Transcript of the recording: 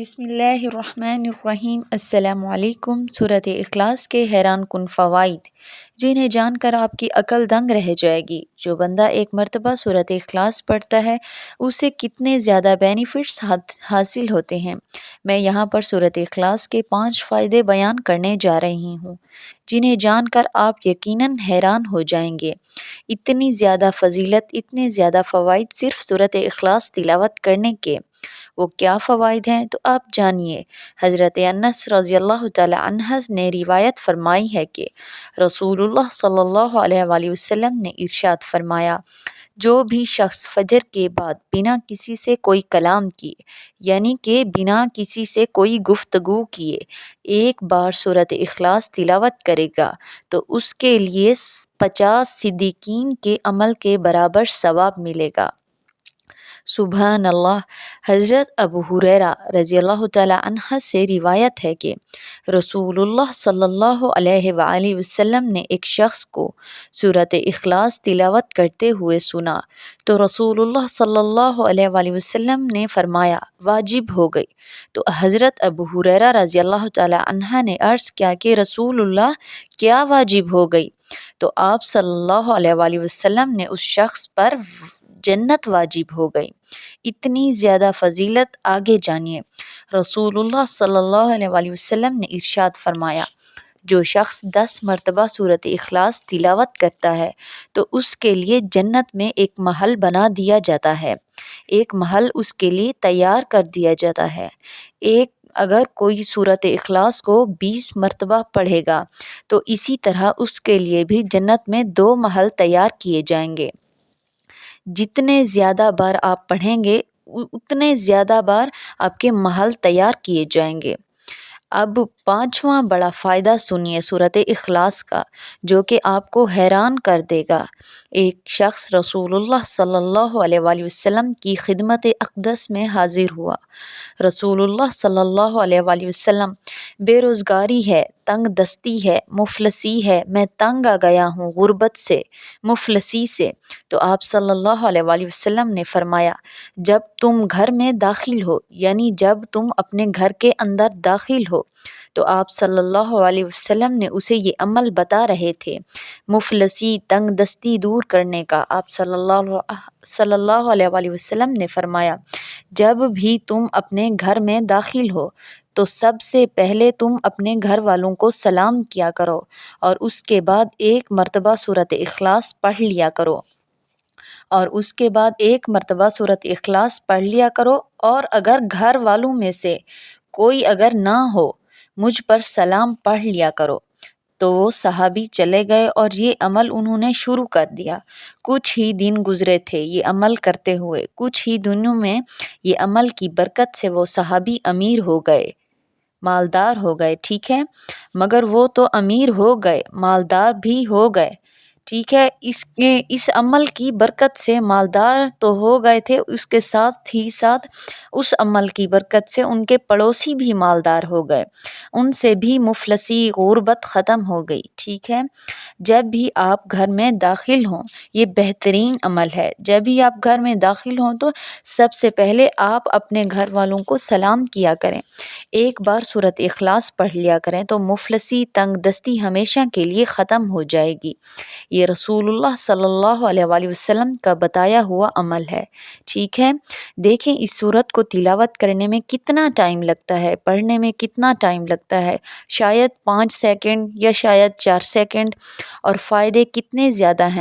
بسم اللہ الرحمن الرحیم۔ السلام علیکم۔ سورۃ اخلاص کے حیران کن فوائد جنہیں جان کر آپ کی عقل دنگ رہ جائے گی۔ جو بندہ ایک مرتبہ سورۃ اخلاص پڑھتا ہے اسے کتنے زیادہ بینیفٹس حاصل ہوتے ہیں۔ میں یہاں پر سورۃ اخلاص کے 5 فائدے بیان کرنے جا رہی ہوں جنہیں جان کر آپ یقیناً حیران ہو جائیں گے۔ اتنی زیادہ فضیلت، اتنے زیادہ فوائد صرف سورۃ اخلاص تلاوت کرنے کے۔ وہ کیا فوائد ہیں تو آپ جانیے۔ حضرت انس رضی اللہ تعالی عنہ نے روایت فرمائی ہے کہ رسول اللہ صلی اللہ علیہ وآلہ وسلم نے ارشاد فرمایا، جو بھی شخص فجر کے بعد بنا کسی سے کوئی کلام کیے، یعنی کہ بنا کسی سے کوئی گفتگو کیے، ایک بار سورۃ اخلاص تلاوت کرے گا تو اس کے لیے 50 صدیقین کے عمل کے برابر ثواب ملے گا۔ سبحان اللہ۔ حضرت ابو ہریرہ رضی اللہ تعالی عنہ سے روایت ہے کہ رسول اللہ صلی اللہ علیہ وآلہ وسلم نے ایک شخص کو سورۃ اخلاص تلاوت کرتے ہوئے سنا تو رسول اللہ صلی اللہ علیہ وآلہ وسلم نے فرمایا، واجب ہو گئی۔ تو حضرت ابو ہریرہ رضی اللہ تعالی عنہ نے عرض کیا کہ رسول اللہ، کیا واجب ہو گئی؟ تو آپ صلی اللہ علیہ وآلہ وسلم نے اس شخص پر جنت واجب ہو گئی۔ اتنی زیادہ فضیلت آگے جانیے۔ رسول اللہ صلی اللہ علیہ وآلہ وسلم نے ارشاد فرمایا، جو شخص 10 مرتبہ سورۃ اخلاص تلاوت کرتا ہے تو اس کے لیے جنت میں ایک محل بنا دیا جاتا ہے، ایک محل اس کے لیے تیار کر دیا جاتا ہے۔ اگر کوئی سورۃ اخلاص کو 20 مرتبہ پڑھے گا تو اسی طرح اس کے لیے بھی جنت میں 2 محل تیار کیے جائیں گے۔ جتنے زیادہ بار آپ پڑھیں گے اتنے زیادہ بار آپ کے محل تیار کیے جائیں گے۔ اب 5واں بڑا فائدہ سنیے سورۃ اخلاص کا، جو کہ آپ کو حیران کر دے گا۔ ایک شخص رسول اللہ صلی اللہ علیہ وآلہ وسلم کی خدمت اقدس میں حاضر ہوا۔ رسول اللہ صلی اللہ علیہ وآلہ وسلم، بے روزگاری ہے، تنگ دستی ہے، مفلسی ہے، میں تنگ آ گیا ہوں غربت سے، مفلسی سے۔ تو آپ صلی اللہ علیہ وآلہ وسلم نے فرمایا، جب تم گھر میں داخل ہو، یعنی جب تم اپنے گھر کے اندر داخل ہو، تو آپ صلی اللہ علیہ وسلم نے اسے یہ عمل بتا رہے تھے، مفلسی، تنگ دستی دور کرنے کا۔ آپ صلی اللہ علیہ وآلہ وسلم نے فرمایا، جب بھی تم اپنے گھر میں داخل ہو تو سب سے پہلے تم اپنے گھر والوں کو سلام کیا کرو اور اس کے بعد 1 مرتبہ سورۃ اخلاص پڑھ لیا کرو اور اگر گھر والوں میں سے کوئی اگر نہ ہو مجھ پر سلام پڑھ لیا کرو۔ تو وہ صحابی چلے گئے اور یہ عمل انہوں نے شروع کر دیا۔ کچھ ہی دن گزرے تھے یہ عمل کرتے ہوئے، کچھ ہی دنوں میں یہ عمل کی برکت سے وہ صحابی امیر ہو گئے، مالدار ہو گئے، ٹھیک ہے؟ مگر وہ تو امیر ہو گئے، مالدار بھی ہو گئے، ٹھیک ہے؟ اس عمل کی برکت سے مالدار تو ہو گئے تھے، اس کے ساتھ ہی ساتھ اس عمل کی برکت سے ان کے پڑوسی بھی مالدار ہو گئے، ان سے بھی مفلسی، غربت ختم ہو گئی، ٹھیک ہے؟ جب بھی آپ گھر میں داخل ہوں، یہ بہترین عمل ہے، جب بھی آپ گھر میں داخل ہوں تو سب سے پہلے آپ اپنے گھر والوں کو سلام کیا کریں، ایک بار سورۃ اخلاص پڑھ لیا کریں تو مفلسی، تنگ دستی ہمیشہ کے لیے ختم ہو جائے گی۔ یہ رسول اللہ صلی اللہ علیہ وآلہ وسلم کا بتایا ہوا عمل ہے، ٹھیک ہے؟ دیکھیں اس سورت کو تلاوت کرنے میں کتنا ٹائم لگتا ہے، پڑھنے میں کتنا ٹائم لگتا ہے، شاید 5 سیکنڈ یا شاید 4 سیکنڈ، اور فائدے کتنے زیادہ ہیں۔